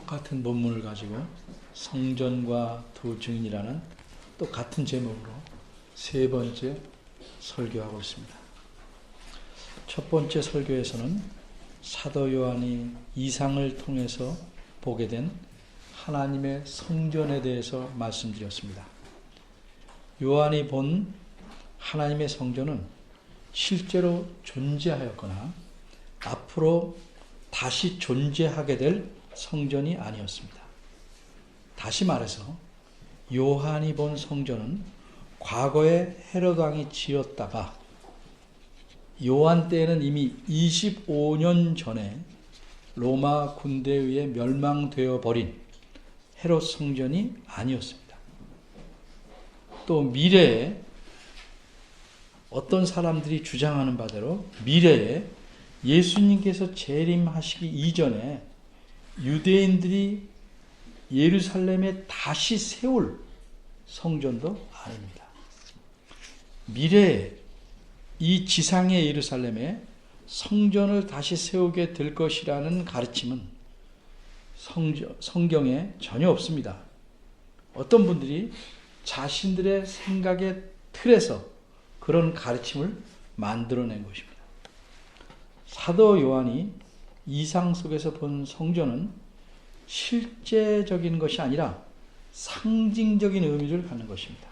똑같은 본문을 가지고 성전과 두 증인이라는 또 같은 제목으로 세 번째 설교하고 있습니다. 첫 번째 설교에서는 사도 요한이 이상을 통해서 보게 된 하나님의 성전에 대해서 말씀드렸습니다. 요한이 본 하나님의 성전은 실제로 존재하였거나 앞으로 다시 존재하게 될 성전이 아니었습니다. 다시 말해서 요한이 본 성전은 과거에 헤롯 왕이 지었다가 요한 때에는 이미 25년 전에 로마 군대에 의해 멸망되어 버린 헤롯 성전이 아니었습니다. 또 미래에 어떤 사람들이 주장하는 바대로 미래에 예수님께서 재림하시기 이전에 유대인들이 예루살렘에 다시 세울 성전도 아닙니다. 미래에 이 지상의 예루살렘에 성전을 다시 세우게 될 것이라는 가르침은 성경에 전혀 없습니다. 어떤 분들이 자신들의 생각의 틀에서 그런 가르침을 만들어낸 것입니다. 사도 요한이 이상 속에서 본 성전은 실제적인 것이 아니라 상징적인 의미를 갖는 것입니다.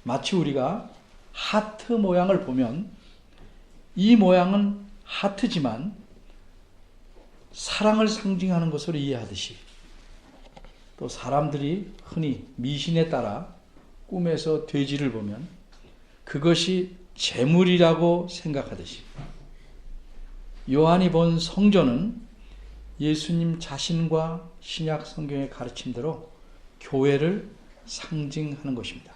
마치 우리가 하트 모양을 보면 이 모양은 하트지만 사랑을 상징하는 것으로 이해하듯이 또 사람들이 흔히 미신에 따라 꿈에서 돼지를 보면 그것이 재물이라고 생각하듯이 요한이 본 성전은 예수님 자신과 신약 성경의 가르침대로 교회를 상징하는 것입니다.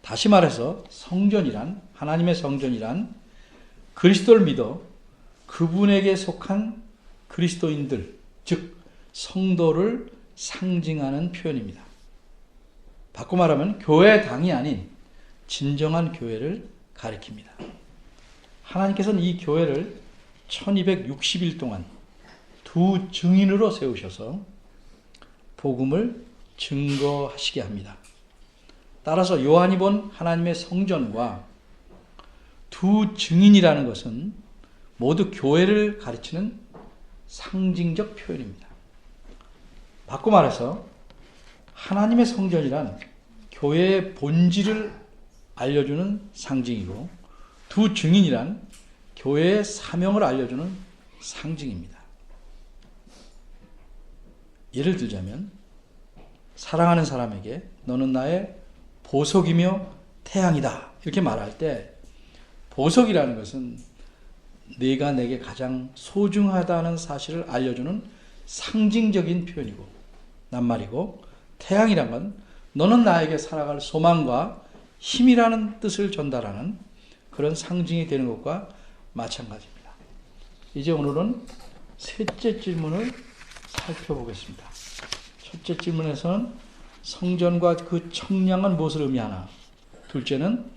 다시 말해서 성전이란, 하나님의 성전이란 그리스도를 믿어 그분에게 속한 그리스도인들, 즉 성도를 상징하는 표현입니다. 바꿔 말하면 교회당이 아닌 진정한 교회를 가리킵니다. 하나님께서는 이 교회를 1260일 동안 두 증인으로 세우셔서 복음을 증거하시게 합니다. 따라서 요한이 본 하나님의 성전과 두 증인이라는 것은 모두 교회를 가르치는 상징적 표현입니다. 바꿔 말해서 하나님의 성전이란 교회의 본질을 알려주는 상징이고 두 증인이란 교회의 사명을 알려주는 상징입니다. 예를 들자면 사랑하는 사람에게 너는 나의 보석이며 태양이다 이렇게 말할 때 보석이라는 것은 네가 내게 가장 소중하다는 사실을 알려주는 상징적인 표현이고 낱말이고 태양이란 건 너는 나에게 살아갈 소망과 힘이라는 뜻을 전달하는 그런 상징이 되는 것과 마찬가지입니다. 이제 오늘은 셋째 질문을 살펴보겠습니다. 첫째 질문에서는 성전과 그 청량은 무엇을 의미하나? 둘째는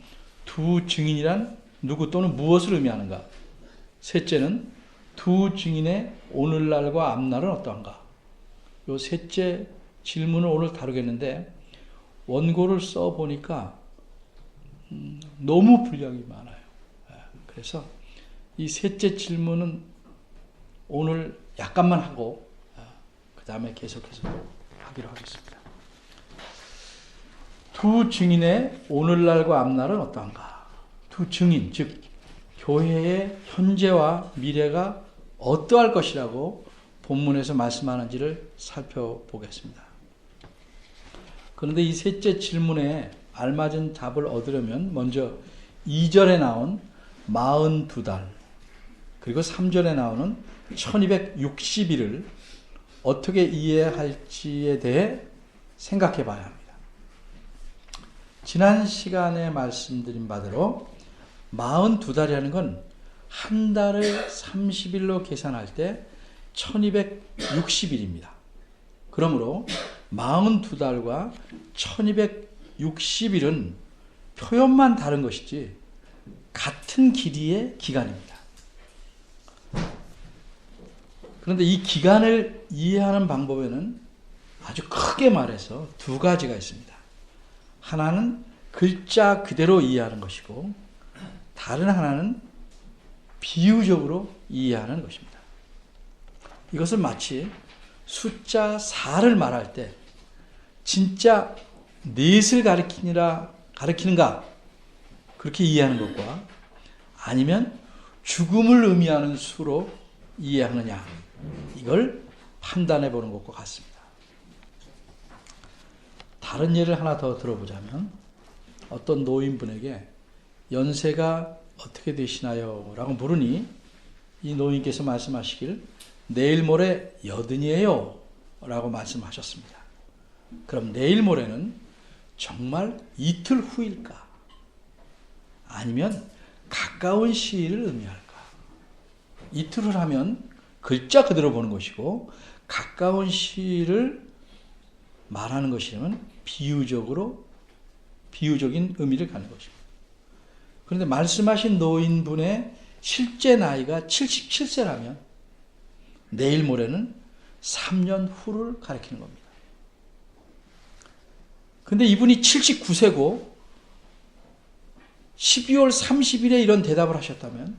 두 증인이란 누구 또는 무엇을 의미하는가? 셋째는 두 증인의 오늘날과 앞날은 어떠한가? 이 셋째 질문을 오늘 다루겠는데 원고를 써보니까 너무 분량이 많아요. 그래서 이 셋째 질문은 오늘 약간만 하고 그 다음에 계속해서 하기로 하겠습니다. 두 증인의 오늘날과 앞날은 어떠한가? 두 증인, 즉 교회의 현재와 미래가 어떠할 것이라고 본문에서 말씀하는지를 살펴보겠습니다. 그런데 이 셋째 질문에 알맞은 답을 얻으려면 먼저 2절에 나온 42달 그리고 3절에 나오는 1260일을 어떻게 이해할지에 대해 생각해 봐야 합니다. 지난 시간에 말씀드린 바대로 42달이라는 건 한 달을 30일로 계산할 때 1260일입니다. 그러므로 42달과 1260일은 표현만 다른 것이지 같은 길이의 기간입니다. 그런데 이 기간을 이해하는 방법에는 아주 크게 말해서 두 가지가 있습니다. 하나는 글자 그대로 이해하는 것이고 다른 하나는 비유적으로 이해하는 것입니다. 이것은 마치 숫자 4를 말할 때 진짜 넷을 가리키는가 그렇게 이해하는 것과 아니면 죽음을 의미하는 수로 이해하느냐 이걸 판단해 보는 것과 같습니다. 다른 예를 하나 더 들어보자면 어떤 노인분에게 연세가 어떻게 되시나요? 라고 물으니 이 노인께서 말씀하시길 내일 모레 80이에요 라고 말씀하셨습니다. 그럼 내일 모레는 정말 이틀 후일까? 아니면 가까운 시일을 의미할까? 이틀을 하면 글자 그대로 보는 것이고 가까운 시일을 말하는 것이라면 비유적인 의미를 갖는 것입니다. 그런데 말씀하신 노인분의 실제 나이가 77세라면 내일 모레는 3년 후를 가리키는 겁니다. 그런데 이분이 79세고 12월 30일에 이런 대답을 하셨다면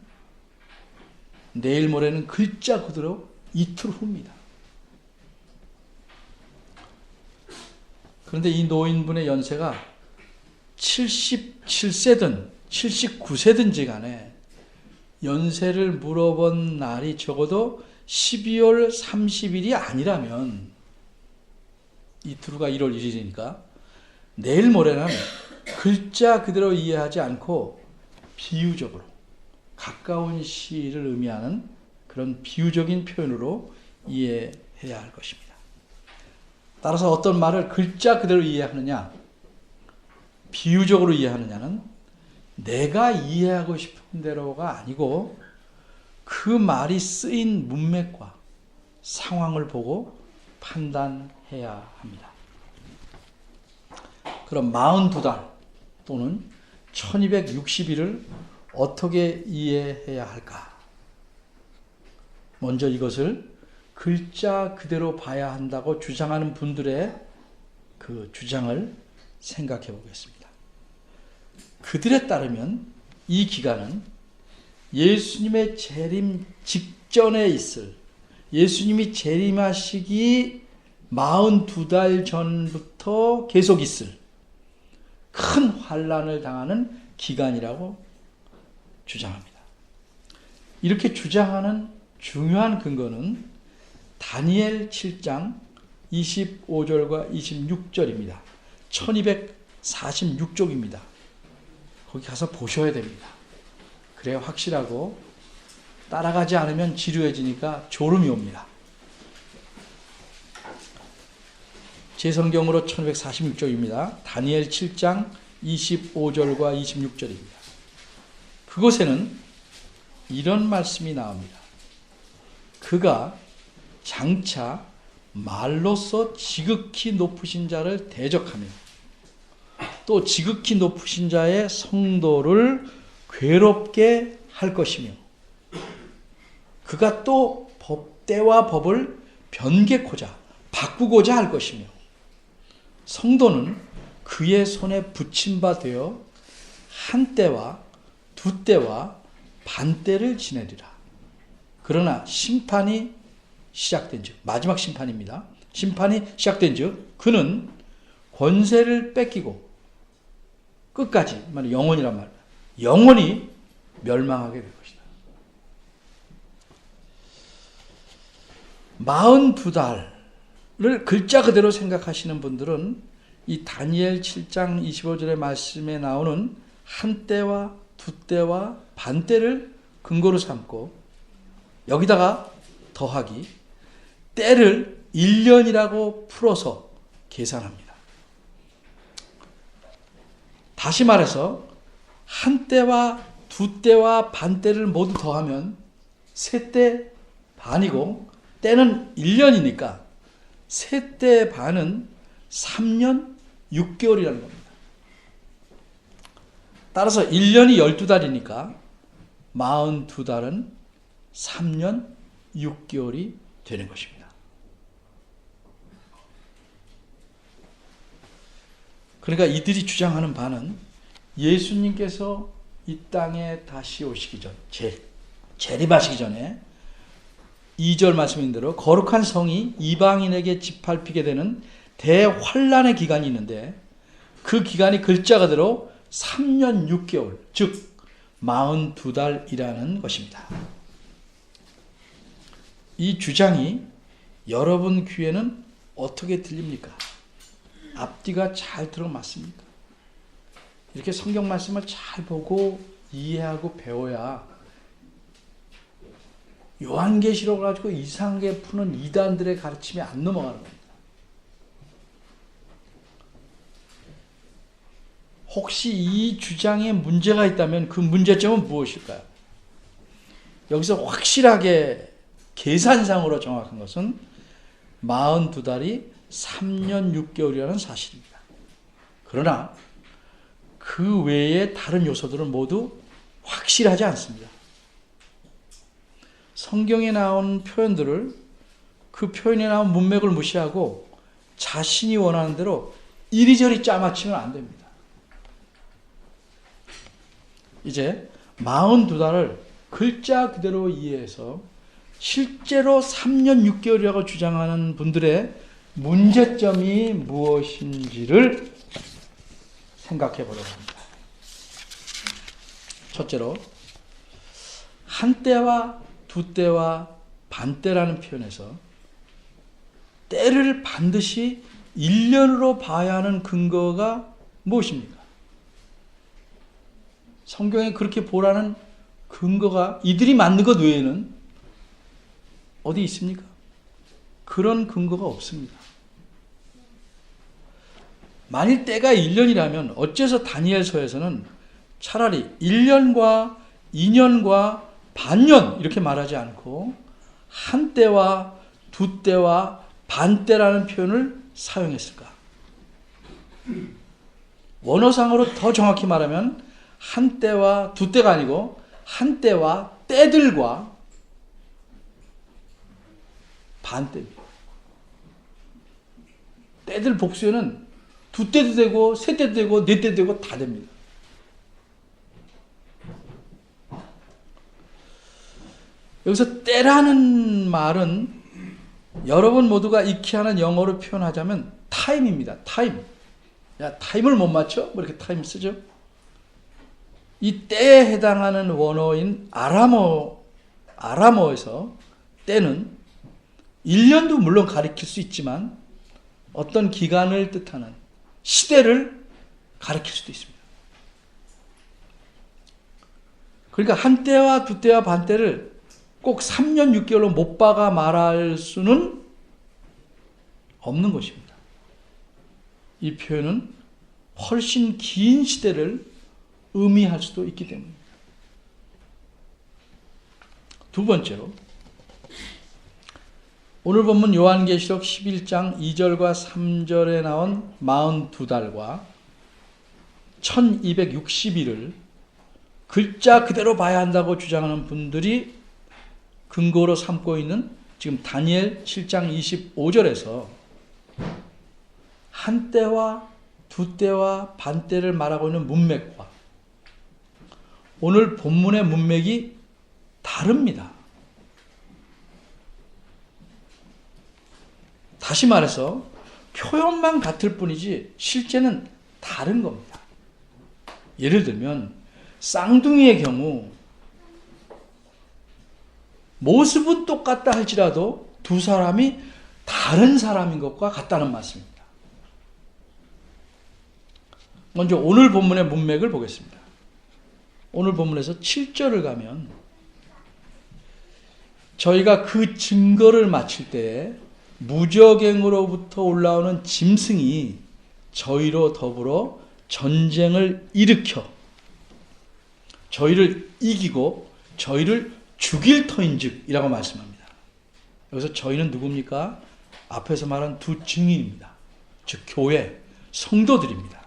내일 모레는 글자 그대로 이틀 후입니다. 그런데 이 노인분의 연세가 77세든 79세든지 간에 연세를 물어본 날이 적어도 12월 30일이 아니라면 이틀 후가 1월 1일이니까 내일 모레는 글자 그대로 이해하지 않고 비유적으로 가까운 시일을 의미하는 그런 비유적인 표현으로 이해해야 할 것입니다. 따라서 어떤 말을 글자 그대로 이해하느냐 비유적으로 이해하느냐는 내가 이해하고 싶은 대로가 아니고 그 말이 쓰인 문맥과 상황을 보고 판단해야 합니다. 그럼 42달 또는 1260일을 어떻게 이해해야 할까? 먼저 이것을 글자 그대로 봐야 한다고 주장하는 분들의 그 주장을 생각해 보겠습니다. 그들에 따르면 이 기간은 예수님의 재림 직전에 있을 예수님이 재림하시기 42달 전부터 계속 있을 큰 환난을 당하는 기간이라고 주장합니다. 이렇게 주장하는 중요한 근거는 다니엘 7장 25절과 26절입니다. 1246쪽입니다. 거기 가서 보셔야 됩니다. 그래야 확실하고 따라가지 않으면 지루해지니까 졸음이 옵니다. 제 성경으로 1246쪽입니다. 다니엘 7장 25절과 26절입니다. 그곳에는 이런 말씀이 나옵니다. 그가 장차 말로서 지극히 높으신 자를 대적하며 또 지극히 높으신 자의 성도를 괴롭게 할 것이며 그가 또 법대와 법을 변개코자 바꾸고자 할 것이며 성도는 그의 손에 붙임 바 되어 한 때와 두 때와 반 때를 지내리라. 그러나 심판이 시작된 즉 마지막 심판입니다. 심판이 시작된 즉 그는 권세를 뺏기고 끝까지 영원이란 말 영원히 멸망하게 될 것이다. 42달을 글자 그대로 생각하시는 분들은 이 다니엘 7장 25절의 말씀에 나오는 한 때와 두 때와 반 때를 근거로 삼고 여기다가 더하기 때를 1년이라고 풀어서 계산합니다. 다시 말해서 한 때와 두 때와 반 때를 모두 더하면 세 때 반이고 때는 1년이니까 세 때 반은 3년 6개월이라는 겁니다. 따라서 1년이 12달이니까 42달은 3년 6개월이 되는 것입니다. 그러니까 이들이 주장하는 바는 예수님께서 이 땅에 다시 오시기 전, 재림하시기 전에 2절 말씀인 대로 거룩한 성이 이방인에게 짓밟히게 되는 대환란의 기간이 있는데 그 기간이 글자 그대로 3년 6개월, 즉 42달이라는 것입니다. 이 주장이 여러분 귀에는 어떻게 들립니까? 앞뒤가 잘 들어맞습니까? 이렇게 성경 말씀을 잘 보고 이해하고 배워야 요한계시록을 가지고 이상하게 푸는 이단들의 가르침에 안 넘어가는 겁니다. 혹시 이 주장에 문제가 있다면 그 문제점은 무엇일까요? 여기서 확실하게 계산상으로 정확한 것은 42달이 3년 6개월이라는 사실입니다. 그러나 그 외에 다른 요소들은 모두 확실하지 않습니다. 성경에 나온 표현들을 그 표현에 나온 문맥을 무시하고 자신이 원하는 대로 이리저리 짜맞추면 안 됩니다. 이제 42달을 글자 그대로 이해해서 실제로 3년 6개월이라고 주장하는 분들의 문제점이 무엇인지를 생각해 보려고 합니다. 첫째로 한때와 두때와 반때라는 표현에서 때를 반드시 1년으로 봐야 하는 근거가 무엇입니까? 성경에 그렇게 보라는 근거가 이들이 만든 것 외에는 어디 있습니까? 그런 근거가 없습니다. 만일 때가 1년이라면 어째서 다니엘서에서는 차라리 1년과 2년과 반년 이렇게 말하지 않고 한때와 두때와 반때라는 표현을 사용했을까? 원어상으로 더 정확히 말하면 한때와 두때가 아니고 한때와 때들과 반때입니다. 때들 복수에는 두때도 되고 세때도 되고 네때도 되고 다 됩니다. 여기서 때라는 말은 여러분 모두가 익히 하는 영어로 표현하자면 타임입니다. 타임. 야, 타임을 못 맞춰? 뭐 이렇게 타임 쓰죠? 이 때에 해당하는 원어인 아람어에서 때는 1년도 물론 가리킬 수 있지만 어떤 기간을 뜻하는 시대를 가리킬 수도 있습니다. 그러니까 한때와 두때와 반때를 꼭 3년 6개월로 못 박아 말할 수는 없는 것입니다. 이 표현은 훨씬 긴 시대를 의미할 수도 있기 때문입니다. 두 번째로 오늘 본문 요한계시록 11장 2절과 3절에 나온 42달과 1260일을 글자 그대로 봐야 한다고 주장하는 분들이 근거로 삼고 있는 지금 다니엘 7장 25절에서 한때와 두때와 반때를 말하고 있는 문맥과 오늘 본문의 문맥이 다릅니다. 다시 말해서 표현만 같을 뿐이지 실제는 다른 겁니다. 예를 들면 쌍둥이의 경우 모습은 똑같다 할지라도 두 사람이 다른 사람인 것과 같다는 말씀입니다. 먼저 오늘 본문의 문맥을 보겠습니다. 오늘 본문에서 7절을 가면 저희가 그 증거를 마칠 때에 무적행으로부터 올라오는 짐승이 저희로 더불어 전쟁을 일으켜 저희를 이기고 저희를 죽일 터인즉이라고 말씀합니다. 여기서 저희는 누굽니까? 앞에서 말한 두 증인입니다. 즉 교회, 성도들입니다.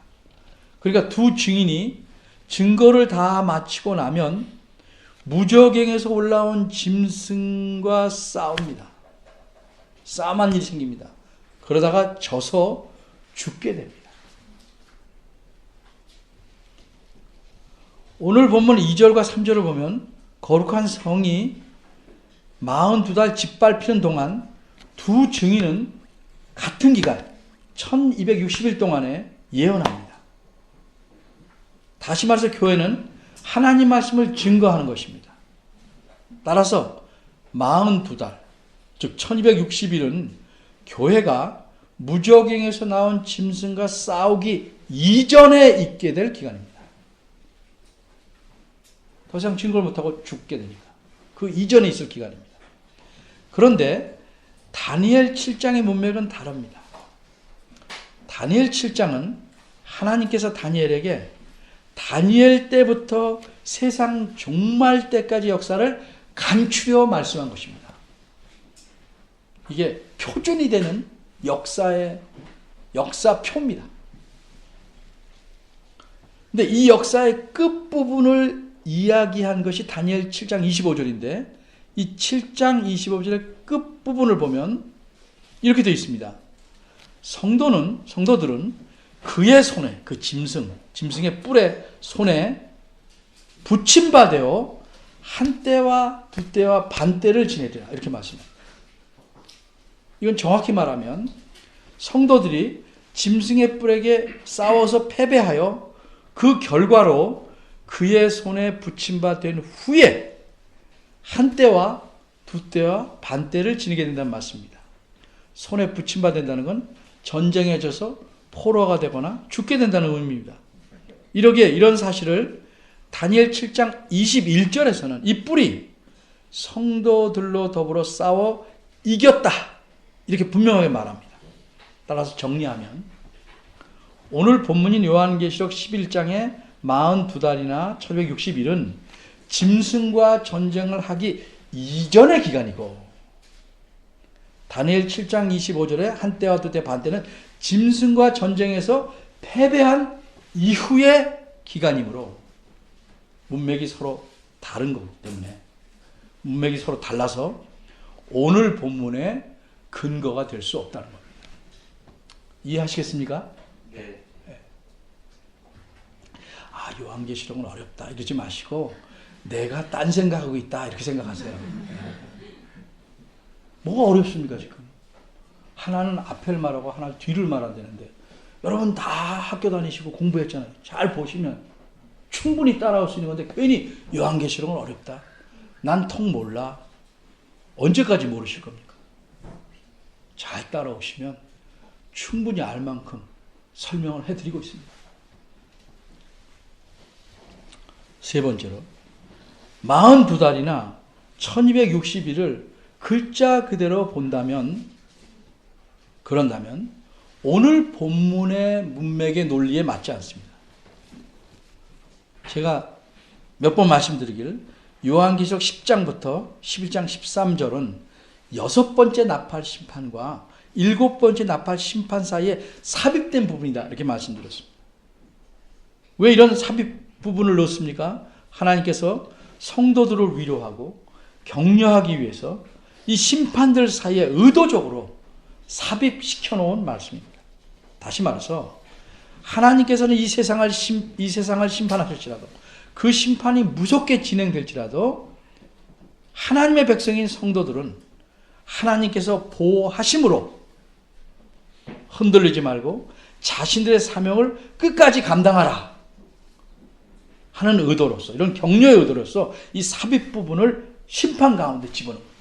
그러니까 두 증인이 증거를 다 마치고 나면 무적행에서 올라온 짐승과 싸웁니다. 싸움한 일이 생깁니다. 그러다가 져서 죽게 됩니다. 오늘 본문 2절과 3절을 보면 거룩한 성이 42달 짓밟히는 동안 두 증인은 같은 기간 1260일 동안에 예언합니다. 다시 말해서 교회는 하나님 말씀을 증거하는 것입니다. 따라서 42달, 즉 1260일은 교회가 무저갱에서 나온 짐승과 싸우기 이전에 있게 될 기간입니다. 더 이상 증거를 못하고 죽게 되니까. 그 이전에 있을 기간입니다. 그런데 다니엘 7장의 문맥은 다릅니다. 다니엘 7장은 하나님께서 다니엘에게 다니엘 때부터 세상 종말 때까지 역사를 감추려 말씀한 것입니다. 이게 표준이 되는 역사표입니다. 근데 이 역사의 끝부분을 이야기한 것이 다니엘 7장 25절인데 이 7장 25절의 끝부분을 보면 이렇게 되어 있습니다. 성도들은 그의 손에, 그 짐승의 뿔의 손에 붙임바되어 한 때와 두 때와 반 때를 지내리라. 이렇게 말씀합니다. 이건 정확히 말하면 성도들이 짐승의 뿔에게 싸워서 패배하여 그 결과로 그의 손에 붙임바된 후에 한 때와 두 때와 반 때를 지내게 된다는 말씀입니다. 손에 붙임바된다는 건 전쟁에 져서 포로가 되거나 죽게 된다는 의미입니다. 이런 사실을 다니엘 7장 21절에서는 이 뿔이 성도들로 더불어 싸워 이겼다. 이렇게 분명하게 말합니다. 따라서 정리하면 오늘 본문인 요한계시록 11장의 42달이나 1260일은 짐승과 전쟁을 하기 이전의 기간이고 다니엘 7장 25절에 한 때와 두 때 반 때는 짐승과 전쟁에서 패배한 이후의 기간이므로 문맥이 서로 다른 거기 때문에 문맥이 서로 달라서 오늘 본문의 근거가 될 수 없다는 겁니다. 이해하시겠습니까? 네. 요한계시록은 어렵다 이러지 마시고 내가 딴 생각하고 있다 이렇게 생각하세요. 뭐가 어렵습니까 지금? 하나는 앞을 말하고 하나는 뒤를 말한다는데 여러분 다 학교 다니시고 공부했잖아요. 잘 보시면 충분히 따라올 수 있는 건데 괜히 요한계시록은 어렵다. 난 통 몰라. 언제까지 모르실 겁니까? 잘 따라오시면 충분히 알 만큼 설명을 해드리고 있습니다. 세 번째로 42달이나 1260일을 글자 그대로 그런다면 오늘 본문의 문맥의 논리에 맞지 않습니다. 제가 몇 번 말씀드리길 요한계시록 10장부터 11장 13절은 6번째 나팔 심판과 7번째 나팔 심판 사이에 삽입된 부분이다 이렇게 말씀드렸습니다. 왜 이런 삽입 부분을 넣습니까? 하나님께서 성도들을 위로하고 격려하기 위해서 이 심판들 사이에 의도적으로 삽입시켜 놓은 말씀입니다. 다시 말해서 하나님께서는 이 세상을 심판하실지라도 그 심판이 무섭게 진행될지라도 하나님의 백성인 성도들은 하나님께서 보호하심으로 흔들리지 말고 자신들의 사명을 끝까지 감당하라 하는 의도로서 이런 격려의 의도로서 이 삽입 부분을 심판 가운데 집어넣습니다.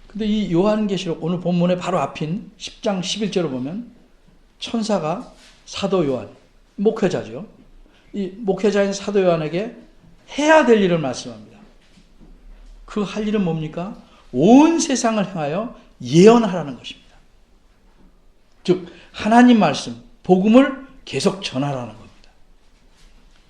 근데 이 요한계시록 오늘 본문의 바로 앞인 10장 11절을 보면 천사가 사도 요한, 목회자죠. 이 목회자인 사도 요한에게 해야 될 일을 말씀합니다. 그 할 일은 뭡니까? 온 세상을 향하여 예언하라는 것입니다. 즉 하나님 말씀, 복음을 계속 전하라는 겁니다.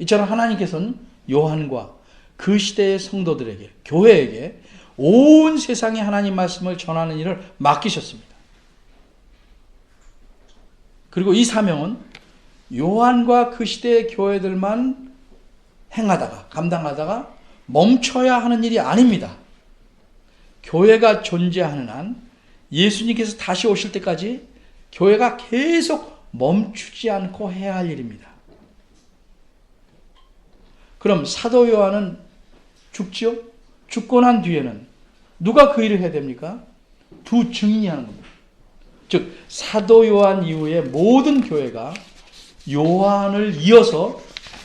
이처럼 하나님께서는 요한과 그 시대의 성도들에게, 교회에게 온 세상에 하나님 말씀을 전하는 일을 맡기셨습니다. 그리고 이 사명은 요한과 그 시대의 교회들만 감당하다가 멈춰야 하는 일이 아닙니다. 교회가 존재하는 한 예수님께서 다시 오실 때까지 교회가 계속 멈추지 않고 해야 할 일입니다. 그럼 사도 요한은 죽지요? 죽고 난 뒤에는 누가 그 일을 해야 됩니까? 두 증인이 하는 겁니다. 즉 사도 요한 이후에 모든 교회가 요한을 이어서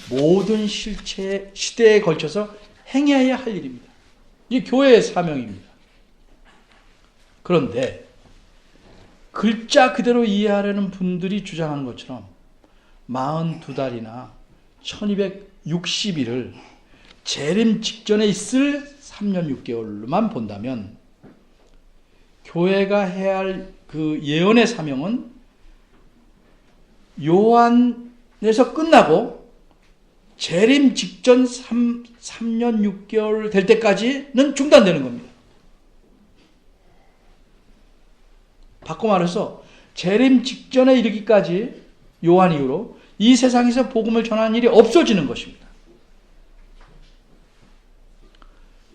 모든 시대에 걸쳐서 행해야 할 일입니다. 이게 교회의 사명입니다. 그런데 글자 그대로 이해하려는 분들이 주장하는 것처럼 42달이나 1260일을 재림 직전에 있을 3년 6개월로만 본다면 교회가 해야 할 그 예언의 사명은 요한에서 끝나고 재림 직전 3년 6개월 될 때까지는 중단되는 겁니다. 바꿔 말해서 재림 직전에 이르기까지 요한 이후로 이 세상에서 복음을 전하는 일이 없어지는 것입니다.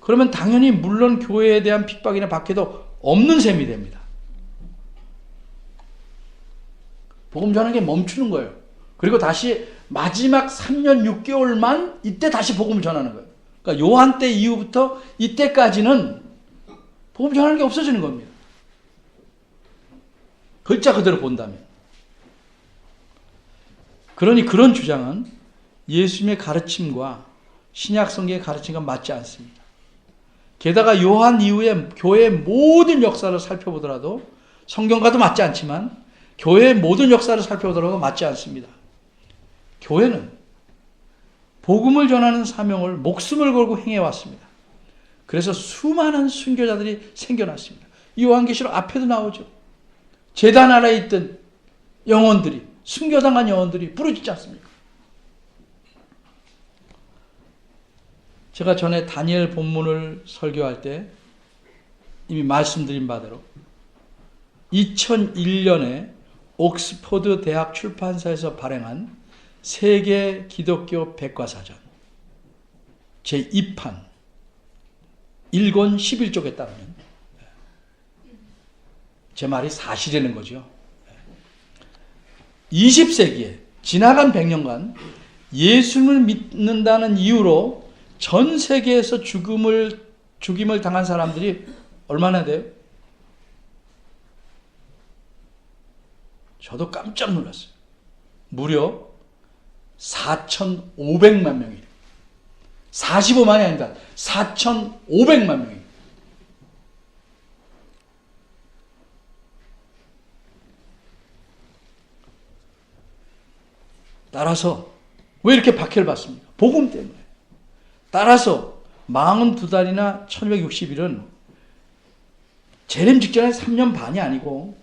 그러면 당연히 물론 교회에 대한 핍박이나 박해도 없는 셈이 됩니다. 복음 전하는 게 멈추는 거예요. 그리고 다시 마지막 3년 6개월만 이때 다시 복음을 전하는 거예요. 그러니까 요한 때 이후부터 이때까지는 복음 전하는 게 없어지는 겁니다. 글자 그대로 본다면. 그러니 그런 주장은 예수님의 가르침과 신약 성경의 가르침과 맞지 않습니다. 게다가 요한 이후에 교회의 모든 역사를 살펴보더라도 성경과도 맞지 않지만 교회의 모든 역사를 살펴보더라도 맞지 않습니다. 교회는 복음을 전하는 사명을 목숨을 걸고 행해왔습니다. 그래서 수많은 순교자들이 생겨났습니다. 이 요한계시록 앞에도 나오죠. 제단 아래에 있던 영혼들이, 순교당한 영혼들이 부르짖지 않습니까? 제가 전에 다니엘 본문을 설교할 때 이미 말씀드린 바대로 2001년에 옥스퍼드 대학 출판사에서 발행한 세계 기독교 백과사전 제2판 1권 11쪽에 따르면 제 말이 사실이라는 거죠. 20세기에 지나간 100년간 예수님을 믿는다는 이유로 전 세계에서 죽임을 당한 사람들이 얼마나 돼요? 저도 깜짝 놀랐어요. 무려 4,500만 명이에요. 45만이 아니다. 4,500만 명이에요. 따라서 왜 이렇게 박해를 받습니까? 복음 때문에. 따라서 42달이나 1260일은 재림 직전에 3년 반이 아니고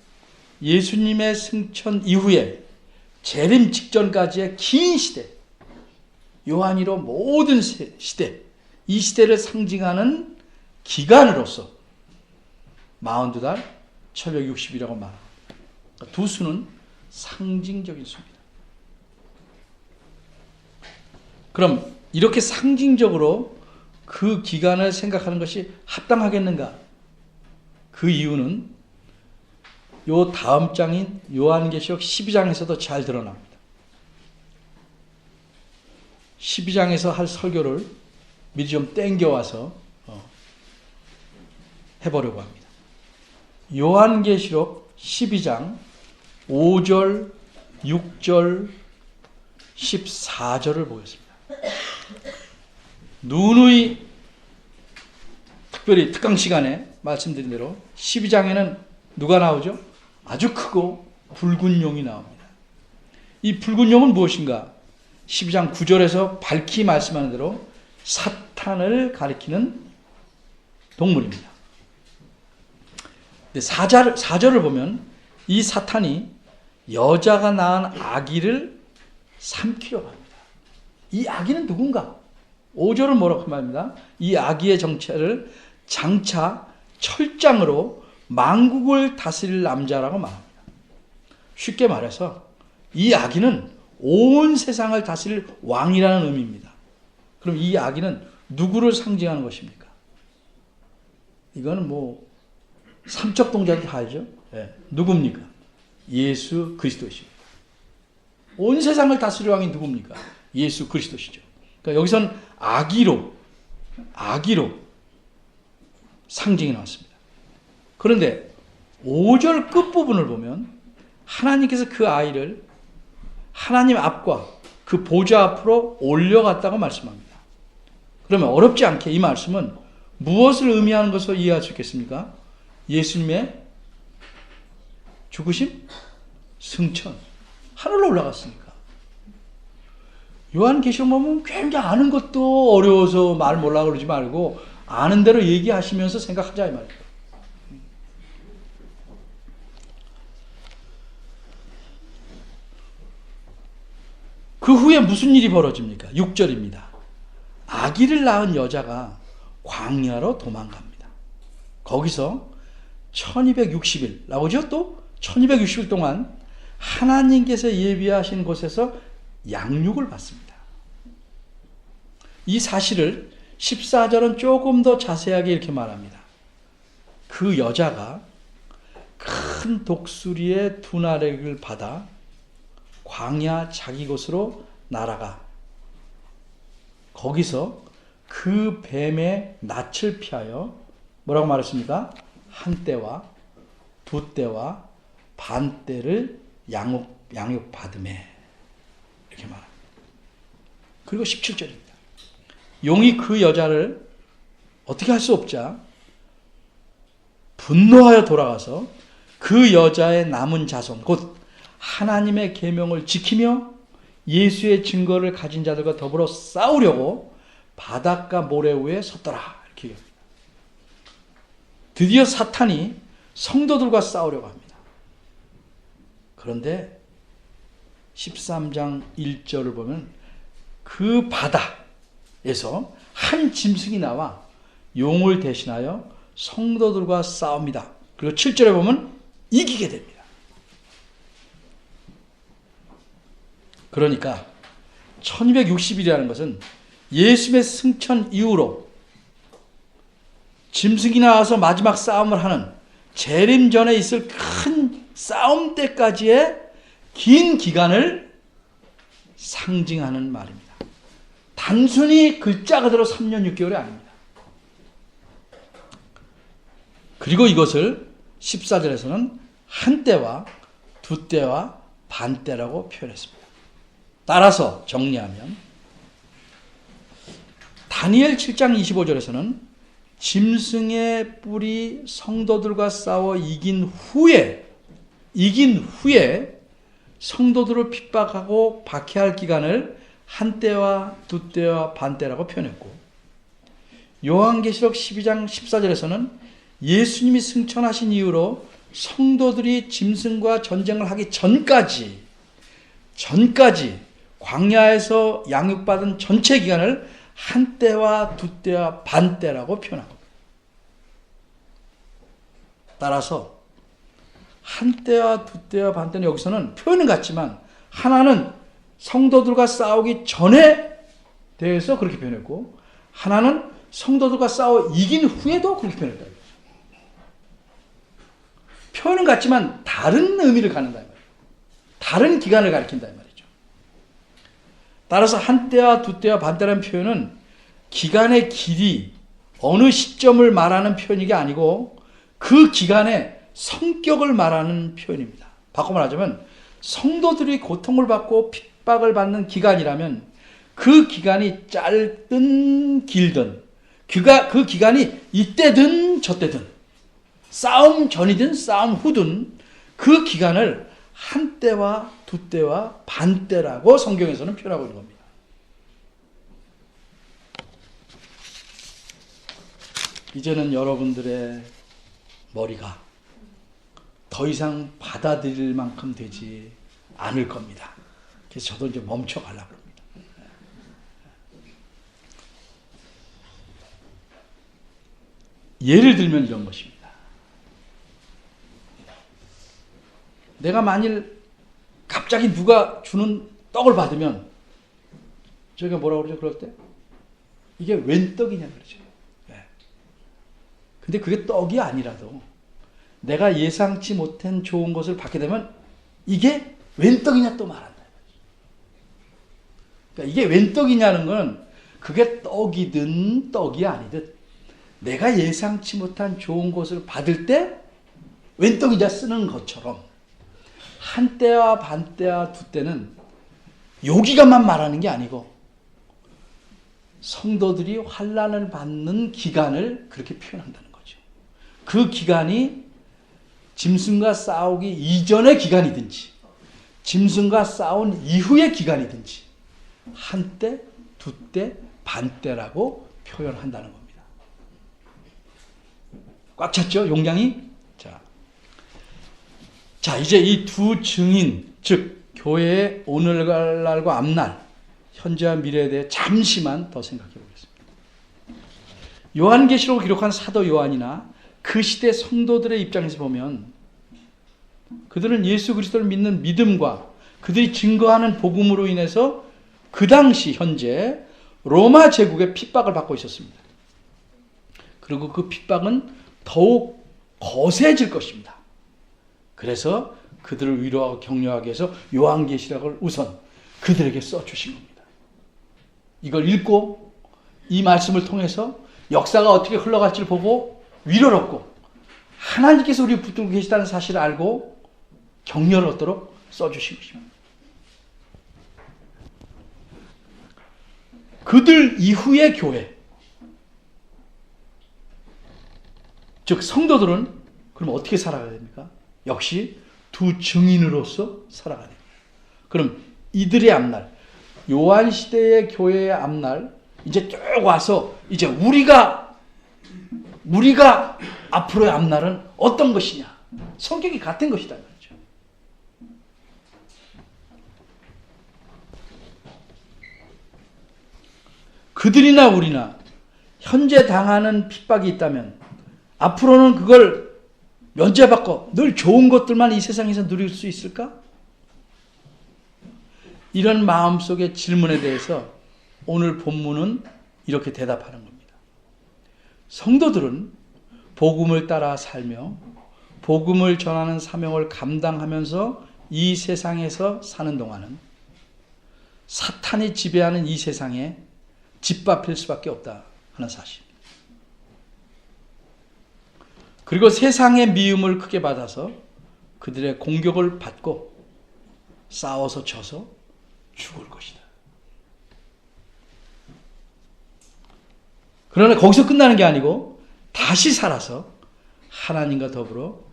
예수님의 승천 이후에 재림 직전까지의 긴 시대, 요한이로 모든 시대, 이 시대를 상징하는 기간으로서 42달, 1260이라고 말합니다. 그러니까 두 수는 상징적인 수입니다. 그럼 이렇게 상징적으로 그 기간을 생각하는 것이 합당하겠는가? 그 이유는 요 다음 장인 요한계시록 12장에서도 잘 드러납니다. 12장에서 할 설교를 미리 좀 땡겨와서 해보려고 합니다. 요한계시록 12장 5절, 6절, 14절을 보겠습니다. 누누이 특별히 특강 시간에 말씀드린 대로 12장에는 누가 나오죠? 아주 크고 붉은 용이 나옵니다. 이 붉은 용은 무엇인가? 12장 9절에서 밝히 말씀하는 대로 사탄을 가리키는 동물입니다. 4절을 보면 이 사탄이 여자가 낳은 아기를 삼키려고 합니다. 이 아기는 누군가? 5절은 뭐라고 말합니다. 이 아기의 정체를 장차 철장으로 만국을 다스릴 남자라고 말합니다. 쉽게 말해서 이 아기는 온 세상을 다스릴 왕이라는 의미입니다. 그럼 이 아기는 누구를 상징하는 것입니까? 이거는 뭐 삼척 동자도 다 알죠. 예. 누굽니까? 예수 그리스도시죠. 온 세상을 다스릴 왕이 누굽니까? 예수 그리스도시죠. 그러니까 여기서는 아기로 상징이 나왔습니다. 그런데 5절 끝부분을 보면 하나님께서 그 아이를 하나님 앞과 그 보좌 앞으로 올려갔다고 말씀합니다. 그러면 어렵지 않게 이 말씀은 무엇을 의미하는 것으로 이해할 수 있겠습니까? 예수님의 죽으심? 승천. 하늘로 올라갔으니까. 요한계시록 보면 굉장히 아는 것도 어려워서 말 몰라 그러지 말고 아는 대로 얘기하시면서 생각하자 이 말이에요. 그 후에 무슨 일이 벌어집니까? 6절입니다. 아기를 낳은 여자가 광야로 도망갑니다. 거기서 1260일 나오죠? 또 1260일 동안 하나님께서 예비하신 곳에서 양육을 받습니다. 이 사실을 14절은 조금 더 자세하게 이렇게 말합니다. 그 여자가 큰 독수리의 두 나래를 받아 광야 자기 곳으로 날아가 거기서 그 뱀의 낯을 피하여 뭐라고 말했습니까? 한 때와 두 때와 반 때를 양육 받음에 이렇게 말합니다. 그리고 17절입니다. 용이 그 여자를 어떻게 할 수 없자 분노하여 돌아가서 그 여자의 남은 자손 곧 하나님의 계명을 지키며 예수의 증거를 가진 자들과 더불어 싸우려고 바닷가 모래 위에 섰더라. 이렇게 얘기합니다. 드디어 사탄이 성도들과 싸우려고 합니다. 그런데 13장 1절을 보면 그 바다에서 한 짐승이 나와 용을 대신하여 성도들과 싸웁니다. 그리고 7절에 보면 이기게 됩니다. 그러니까 1260일이라는 것은 예수의 승천 이후로 짐승이 나와서 마지막 싸움을 하는 재림 전에 있을 큰 싸움 때까지의 긴 기간을 상징하는 말입니다. 단순히 글자 그대로 3년 6개월이 아닙니다. 그리고 이것을 14절에서는 한 때와 두 때와 반 때라고 표현했습니다. 따라서 정리하면 다니엘 7장 25절에서는 짐승의 뿔이 성도들과 싸워 이긴 후에 성도들을 핍박하고 박해할 기간을 한 때와 두 때와 반 때라고 표현했고 요한계시록 12장 14절에서는 예수님이 승천하신 이후로 성도들이 짐승과 전쟁을 하기 전까지 광야에서 양육받은 전체 기간을 한 때와 두 때와 반 때라고 표현합니다. 따라서 한 때와 두 때와 반 때는 여기서는 표현은 같지만 하나는 성도들과 싸우기 전에 대해서 그렇게 표현했고 하나는 성도들과 싸워 이긴 후에도 그렇게 표현했다. 표현은 같지만 다른 의미를 갖는다. 다른 기간을 가리킨다. 따라서 한 때와 두 때와 반 때라는 표현은 기간의 길이 어느 시점을 말하는 표현이 아니고 그 기간의 성격을 말하는 표현입니다. 바꿔 말하자면 성도들이 고통을 받고 핍박을 받는 기간이라면 그 기간이 짧든 길든 그 기간이 이때든 저때든 싸움 전이든 싸움 후든 그 기간을 한 때와 두 때와 반 때라고 성경에서는 표현하고 있는 겁니다. 이제는 여러분들의 머리가 더 이상 받아들일 만큼 되지 않을 겁니다. 그래서 저도 이제 멈춰가려고 합니다. 예를 들면 이런 것입니다. 내가 만일 갑자기 누가 주는 떡을 받으면 저희가 뭐라고 그러죠? 그럴 때? 이게 웬 떡이냐 그러죠. 네. 근데 그게 떡이 아니라도 내가 예상치 못한 좋은 것을 받게 되면 이게 웬 떡이냐 또 말한다. 그러니까 이게 웬 떡이냐는 건 그게 떡이든 떡이 아니든 내가 예상치 못한 좋은 것을 받을 때 웬 떡이냐 쓰는 것처럼 한때와 반때와 두때는 요기간만 말하는 게 아니고 성도들이 환난을 받는 기간을 그렇게 표현한다는 거죠. 그 기간이 짐승과 싸우기 이전의 기간이든지 짐승과 싸운 이후의 기간이든지 한때, 두때, 반때라고 표현한다는 겁니다. 꽉 찼죠? 용량이? 자, 이제 이 두 증인, 즉 교회의 오늘날과 앞날, 현재와 미래에 대해 잠시만 더 생각해 보겠습니다. 요한계시록을 기록한 사도 요한이나 그 시대 성도들의 입장에서 보면 그들은 예수 그리스도를 믿는 믿음과 그들이 증거하는 복음으로 인해서 그 당시 현재 로마 제국의 핍박을 받고 있었습니다. 그리고 그 핍박은 더욱 거세질 것입니다. 그래서 그들을 위로하고 격려하기 위해서 요한계시록을 우선 그들에게 써주신 겁니다. 이걸 읽고 이 말씀을 통해서 역사가 어떻게 흘러갈지를 보고 위로를 얻고 하나님께서 우리를 붙들고 계시다는 사실을 알고 격려를 얻도록 써주신 것입니다. 그들 이후의 교회, 즉 성도들은 그럼 어떻게 살아가야 됩니까? 역시 두 증인으로서 살아가야 됩니다. 그럼 이들의 앞날, 요한 시대의 교회의 앞날, 이제 쭉 와서 이제 우리가 앞으로의 앞날은 어떤 것이냐? 성격이 같은 것이다. 그렇죠? 그들이나 우리나 현재 당하는 핍박이 있다면 앞으로는 그걸 면제받고 늘 좋은 것들만 이 세상에서 누릴 수 있을까? 이런 마음속의 질문에 대해서 오늘 본문은 이렇게 대답하는 겁니다. 성도들은 복음을 따라 살며 복음을 전하는 사명을 감당하면서 이 세상에서 사는 동안은 사탄이 지배하는 이 세상에 짓밟힐 수밖에 없다 하는 사실. 그리고 세상의 미움을 크게 받아서 그들의 공격을 받고 싸워서 져서 죽을 것이다. 그러나 거기서 끝나는 게 아니고 다시 살아서 하나님과 더불어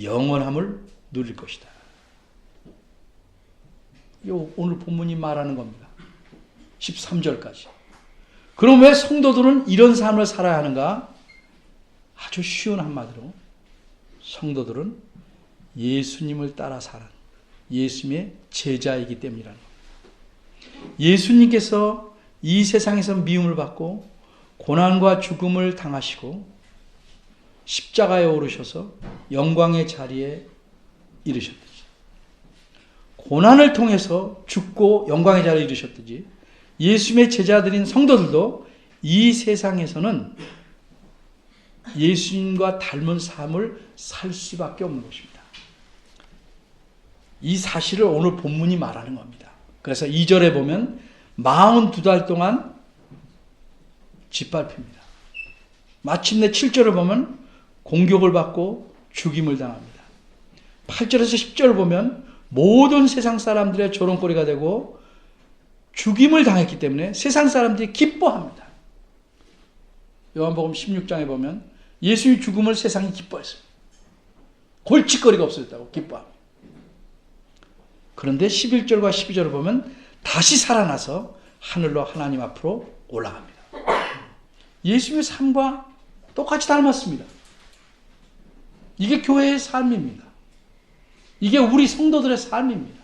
영원함을 누릴 것이다. 이거 오늘 본문이 말하는 겁니다. 13절까지. 그럼 왜 성도들은 이런 삶을 살아야 하는가? 아주 쉬운 한마디로 성도들은 예수님을 따라 사는 예수님의 제자이기 때문이라는 겁니다. 예수님께서 이 세상에서 미움을 받고 고난과 죽음을 당하시고 십자가에 오르셔서 영광의 자리에 이르셨듯이 고난을 통해서 죽고 영광의 자리에 이르셨듯이 예수님의 제자들인 성도들도 이 세상에서는 예수님과 닮은 삶을 살 수밖에 없는 것입니다. 이 사실을 오늘 본문이 말하는 겁니다. 그래서 2절에 보면 42달 동안 짓밟힙니다. 마침내 7절을 보면 공격을 받고 죽임을 당합니다. 8절에서 10절을 보면 모든 세상 사람들의 조롱거리가 되고 죽임을 당했기 때문에 세상 사람들이 기뻐합니다. 요한복음 16장에 보면 예수의 죽음을 세상이 기뻐했습니다. 골칫거리가 없어졌다고 기뻐합니다. 그런데 11절과 12절을 보면 다시 살아나서 하늘로 하나님 앞으로 올라갑니다. 예수의 삶과 똑같이 닮았습니다. 이게 교회의 삶입니다. 이게 우리 성도들의 삶입니다.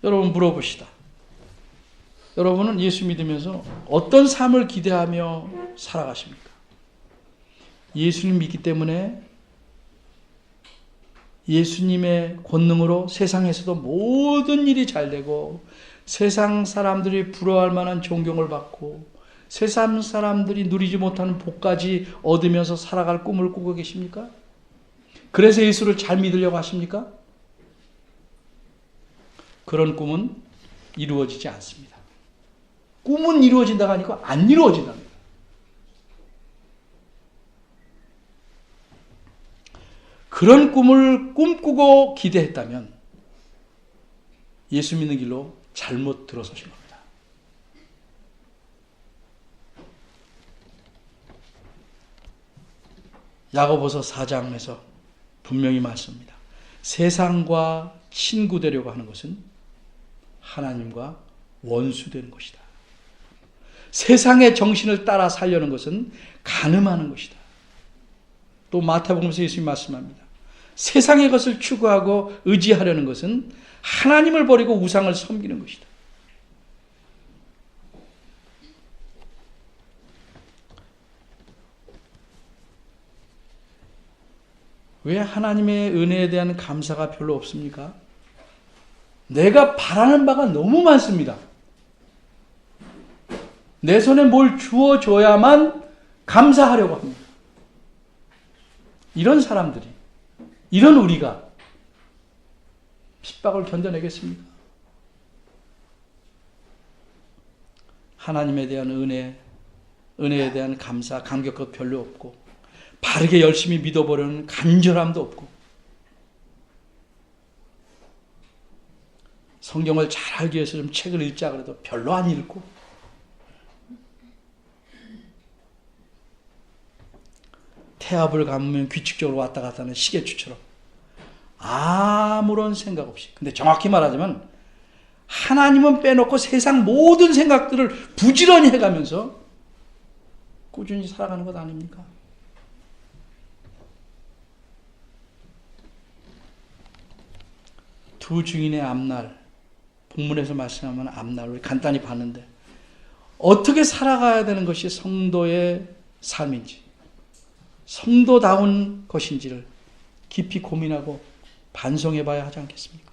여러분 물어봅시다. 여러분은 예수 믿으면서 어떤 삶을 기대하며 살아가십니까? 예수님 믿기 때문에 예수님의 권능으로 세상에서도 모든 일이 잘 되고 세상 사람들이 부러워할 만한 존경을 받고 세상 사람들이 누리지 못하는 복까지 얻으면서 살아갈 꿈을 꾸고 계십니까? 그래서 예수를 잘 믿으려고 하십니까? 그런 꿈은 이루어지지 않습니다. 꿈은 이루어진다가 아니고 안 이루어진답니다. 그런 꿈을 꿈꾸고 기대했다면 예수 믿는 길로 잘못 들어서신 겁니다. 야고보서 4장에서 분명히 말씀합니다. 세상과 친구되려고 하는 것은 하나님과 원수되는 것이다. 세상의 정신을 따라 살려는 것은 간음하는 것이다. 또 마태복음에서 예수님이 말씀합니다. 세상의 것을 추구하고 의지하려는 것은 하나님을 버리고 우상을 섬기는 것이다. 왜 하나님의 은혜에 대한 감사가 별로 없습니까? 내가 바라는 바가 너무 많습니다. 내 손에 뭘 주어줘야만 감사하려고 합니다. 이런 사람들이, 이런 우리가 핍박을 견뎌내겠습니까? 하나님에 대한 은혜에 대한 감사, 감격도 별로 없고, 바르게 열심히 믿어보려는 간절함도 없고, 성경을 잘 알기 위해서 좀 책을 읽자 그래도 별로 안 읽고, 태압을 감으면 규칙적으로 왔다 갔다 하는 시계추처럼 아무런 생각 없이, 근데 정확히 말하자면 하나님은 빼놓고 세상 모든 생각들을 부지런히 해가면서 꾸준히 살아가는 것 아닙니까? 두 증인의 앞날, 본문에서 말씀하면 앞날을 간단히 봤는데 어떻게 살아가야 되는 것이 성도의 삶인지, 성도다운 것인지를 깊이 고민하고 반성해 봐야 하지 않겠습니까?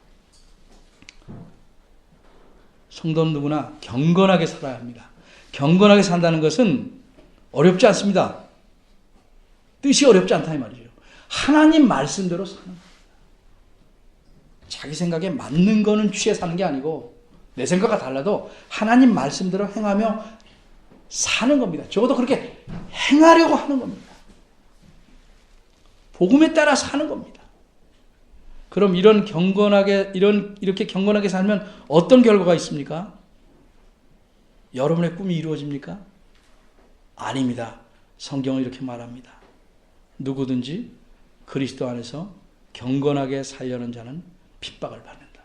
성도는 누구나 경건하게 살아야 합니다. 경건하게 산다는 것은 어렵지 않습니다. 뜻이 어렵지 않다 이 말이죠. 하나님 말씀대로 사는 겁니다. 자기 생각에 맞는 거는 취해 사는 게 아니고 내 생각과 달라도 하나님 말씀대로 행하며 사는 겁니다. 적어도 그렇게 행하려고 하는 겁니다. 복음에 따라 사는 겁니다. 그럼 이렇게 경건하게 살면 어떤 결과가 있습니까? 여러분의 꿈이 이루어집니까? 아닙니다. 성경은 이렇게 말합니다. 누구든지 그리스도 안에서 경건하게 살려는 자는 핍박을 받는다.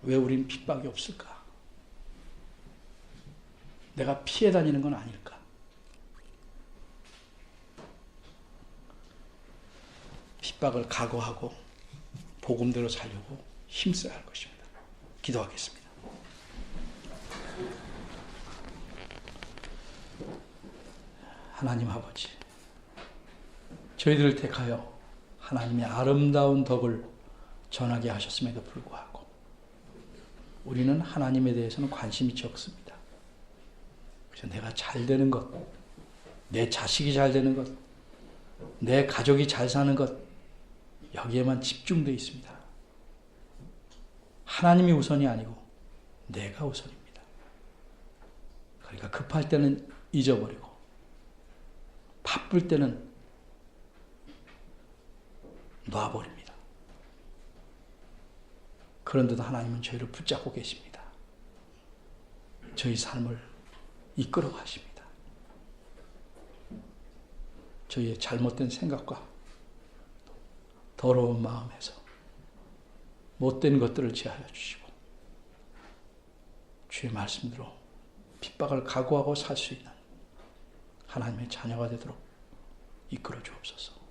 왜 우린 핍박이 없을까? 내가 피해 다니는 건 아닐까? 핍박을 각오하고 복음대로 살려고 힘써야 할 것입니다. 기도하겠습니다. 하나님 아버지, 저희들을 택하여 하나님의 아름다운 덕을 전하게 하셨음에도 불구하고 우리는 하나님에 대해서는 관심이 적습니다. 그래서 내가 잘 되는 것, 내 자식이 잘 되는 것, 내 가족이 잘 사는 것, 여기에만 집중되어 있습니다. 하나님이 우선이 아니고 내가 우선입니다. 그러니까 급할 때는 잊어버리고 바쁠 때는 놔버립니다. 그런데도 하나님은 저희를 붙잡고 계십니다. 저희 삶을 이끌어 가십니다. 저희의 잘못된 생각과 더러운 마음에서 못된 것들을 제하여 주시고 주의 말씀대로 핍박을 각오하고 살 수 있는 하나님의 자녀가 되도록 이끌어 주옵소서.